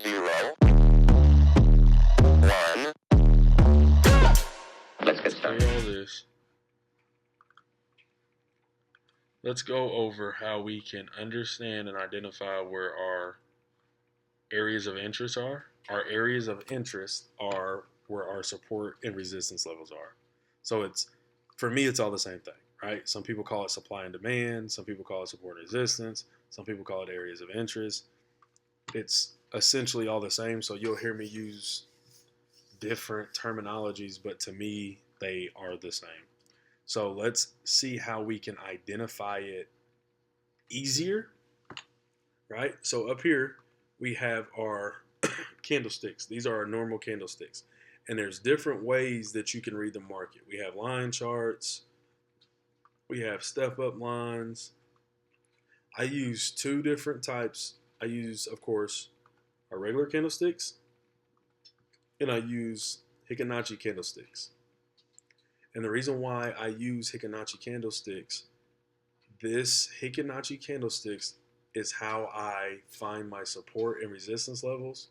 0, 1. Let's get started. All this. Let's go over how we can understand and identify where our areas of interest are. Our areas of interest are where our support and resistance levels are. So for me, it's all the same thing, right? Some people call it supply and demand. Some people call it support and resistance. Some people call it areas of interest. It's essentially all the same. So you'll hear me use different terminologies, but to me, they are the same. So let's see how we can identify it easier, right? So up here, we have our candlesticks. These are our normal candlesticks. And there's different ways that you can read the market. We have line charts. We have step-up lines. I use two different types. I use, of course, our regular candlesticks, and I use Heikin Ashi candlesticks. And the reason why I use Heikin Ashi candlesticks, this Heikin Ashi candlesticks is how I find my support and resistance levels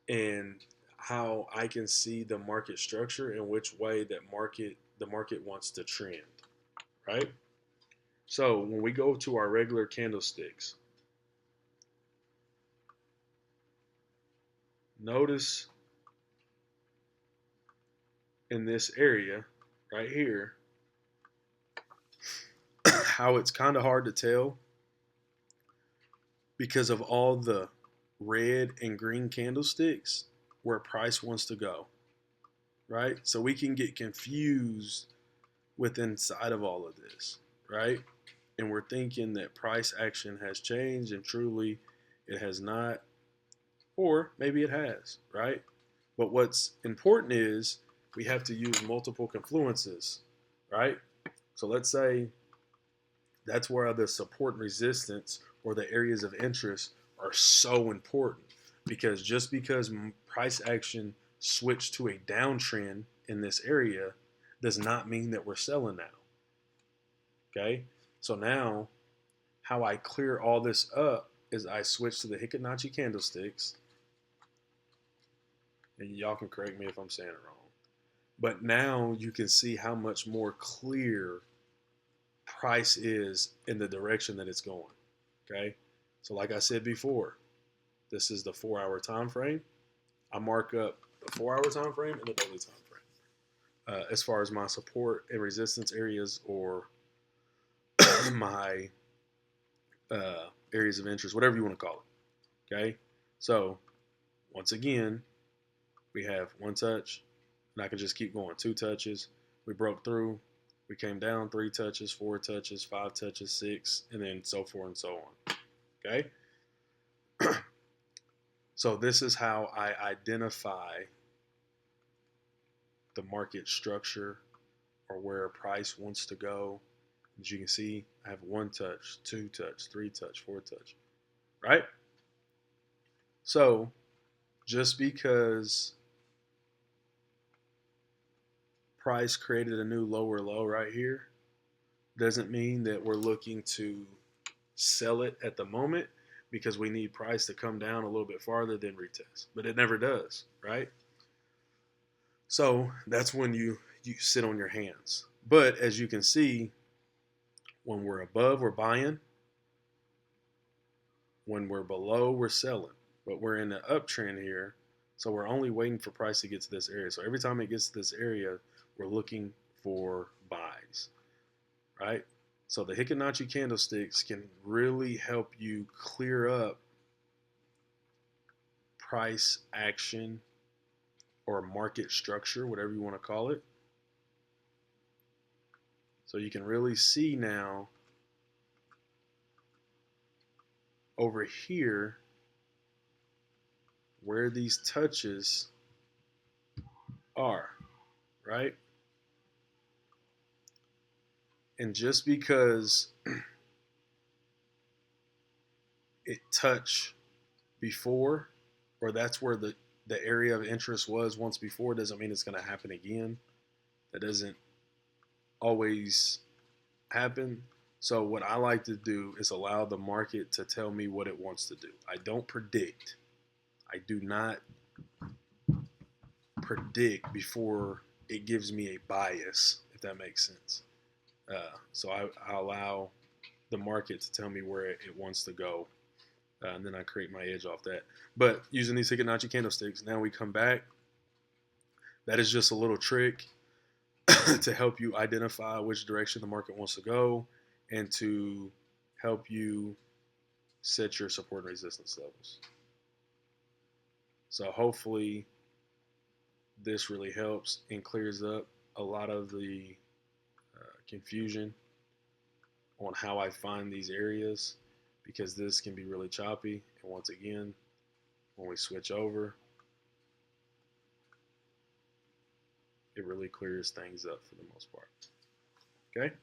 and how I can see the market structure and which way that the market wants to trend, right? So when we go to our regular candlesticks, notice in this area right here how it's kind of hard to tell because of all the red and green candlesticks where price wants to go, right? So we can get confused with inside of all of this, right? And we're thinking that price action has changed, and truly it has not, or maybe it has, right? But what's important is we have to use multiple confluences, right? So let's say that's where the support and resistance or the areas of interest are so important, because just because price action switched to a downtrend in this area does not mean that we're selling now. Okay, so now how I clear all this up is I switch to the Heikin Ashi candlesticks, and y'all can correct me if I'm saying it wrong. But now you can see how much more clear price is in the direction that it's going. Okay, so like I said before, this is the 4-hour time frame. I mark up the 4-hour time frame and the daily time frame as far as my support and resistance areas, or my areas of interest, whatever you want to call it. Okay, so once again, we have one touch, and I can just keep going. 2 touches, we broke through, we came down. 3 touches, 4 touches, 5 touches, 6, and then so forth and so on. Okay, so this is how I identify the market structure or where a price wants to go. As you can see, I have 1 touch, 2 touch, 3 touch, 4 touch, right? So just because price created a new lower low right here doesn't mean that we're looking to sell it at the moment, because we need price to come down a little bit farther than retest, but it never does, right? So that's when you sit on your hands. But as you can see, when we're above, we're buying. When we're below, we're selling. But we're in the uptrend here, so we're only waiting for price to get to this area. So every time it gets to this area, we're looking for buys, right? So the Heikin Ashi candlesticks can really help you clear up price action or market structure, whatever you want to call it. So you can really see now over here where these touches are, right? And just because it touched before, or that's where the area of interest was once before, doesn't mean it's going to happen again. That doesn't always happen. So what I like to do is allow the market to tell me what it wants to do. I don't predict. I do not predict before it gives me a bias, if that makes sense. So I allow the market to tell me where it wants to go, and then I create my edge off that. But using these Heikin Ashi Candlesticks, now we come back. That is just a little trick to help you identify which direction the market wants to go and to help you set your support and resistance levels. So hopefully this really helps and clears up a lot of the confusion on how I find these areas, because this can be really choppy. And once again, when we switch over, it really clears things up for the most part. Okay?